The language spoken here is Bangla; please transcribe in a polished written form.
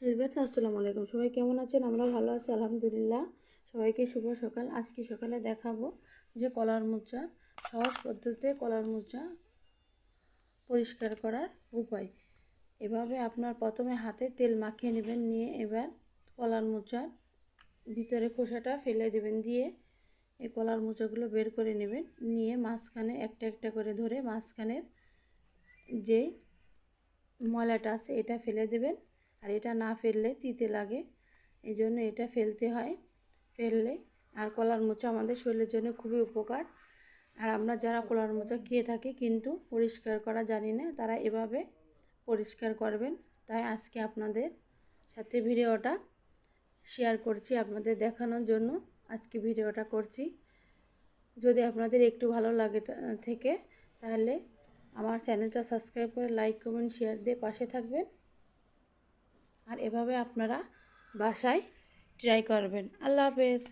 রিবাত আসসালামু আলাইকুম। সবাই কেমন আছেন? আমরা ভালো আছি আলহামদুলিল্লাহ। সবাইকে শুভ সকাল। আজকে সকালে দেখাবো যে কলার মোচা, সহজ পদ্ধতিতে কলার মোচা পরিষ্কার করার উপায়। এভাবে আপনার প্রথমে হাতে তেল মাখিয়ে নেবেন, নিয়ে এবার কলার মোচার ভিতরে খোসাটা ফেলে দেবেন, দিয়ে এই কলার মোচাগুলো বের করে নেবেন, নিয়ে মাঝখানে একটা একটা করে ধরে মাঝখানের যে ময়লাটা আছে এটা ফেলে দেবেন। আর এটা না ফেললে তিতে লাগে, এই জন্য এটা ফেলতে হয়। ফেললে আর কলার মোচা আমাদের শরীরের জন্য খুবই উপকার। আর আমরা যারা কলার মোচা খেয়ে থাকি কিন্তু পরিষ্কার করা জানি না, তারা এভাবে পরিষ্কার করবেন। তাই আজকে আপনাদের সাথে ভিডিওটা শেয়ার করছি, আপনাদের দেখানোর জন্য আজকে ভিডিওটা করছি। যদি আপনাদের একটু ভালো লাগে থেকে তাহলে আমার চ্যানেলটা সাবস্ক্রাইব করে লাইক কমেন্ট শেয়ার দিয়ে পাশে থাকবেন। আর এভাবে আপনারা বাসায় ট্রাই করবেন। আল্লাহ হাফেজ।